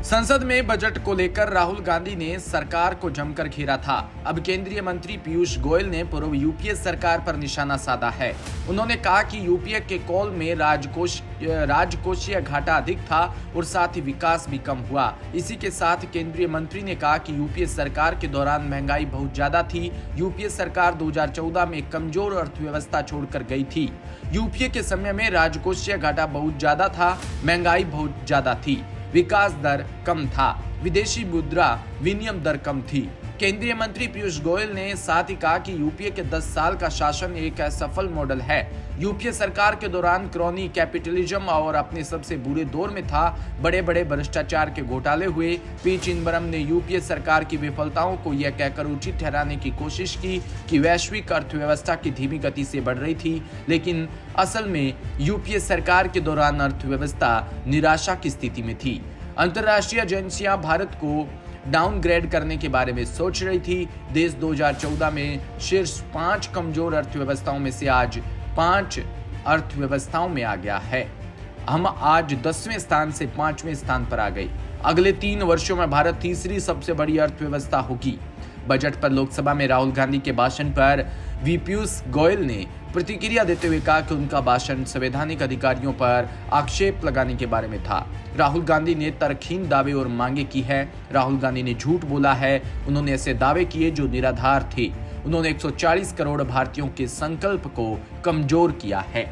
संसद में बजट को लेकर राहुल गांधी ने सरकार को जमकर घेरा था। अब केंद्रीय मंत्री पीयूष गोयल ने पूर्व यूपीए सरकार पर निशाना साधा है। उन्होंने कहा कि यूपीए के कॉल में राजकोषीय घाटा अधिक था और साथ ही विकास भी कम हुआ। इसी के साथ केंद्रीय मंत्री ने कहा कि यूपीए सरकार के दौरान महंगाई बहुत ज्यादा थी। यूपीए सरकार 2014 में कमजोर अर्थव्यवस्था छोड़कर गई थी। यूपीए के समय में राजकोषीय घाटा बहुत ज्यादा था, महंगाई बहुत ज्यादा थी, विकास दर कम था, विदेशी मुद्रा विनिमय दर कम थी। केंद्रीय मंत्री पीयूष गोयल ने साथ ही कहा कि यूपीए के 10 साल का शासन एक असफल मॉडल है। यूपीए सरकार के दौरान क्रॉनी कैपिटलिज्म और अपने सबसे बुरे दौर में था। बड़े बड़े भ्रष्टाचार के घोटाले हुए। पी चिदंबरम ने यूपीए सरकार की विफलताओं को यह कहकर उचित ठहराने की कोशिश की कि वैश्विक अर्थव्यवस्था की धीमी गति से बढ़ रही थी, लेकिन असल में यूपीए सरकार के दौरान अर्थव्यवस्था निराशा की स्थिति में थी। अंतर्राष्ट्रीय एजेंसियां भारत को डाउनग्रेड करने के बारे में सोच रही थी। देश 2014 में शीर्ष 5 कमजोर अर्थव्यवस्थाओं में से आज 5 अर्थव्यवस्थाओं में आ गया है। हम आज 10वें स्थान से 5वें स्थान पर आ गए। अगले 3 वर्षों में भारत तीसरी सबसे बड़ी अर्थव्यवस्था होगी। बजट पर लोकसभा में राहुल गांधी के भाषण पर पीयूष गोयल ने प्रतिक्रिया देते हुए कहा कि उनका भाषण संवैधानिक अधिकारियों पर आक्षेप लगाने के बारे में था। राहुल गांधी ने तर्कहीन दावे और मांगे की है। राहुल गांधी ने झूठ बोला है। उन्होंने ऐसे दावे किए जो निराधार थे। उन्होंने 140 करोड़ भारतीयों के संकल्प को कमजोर किया है।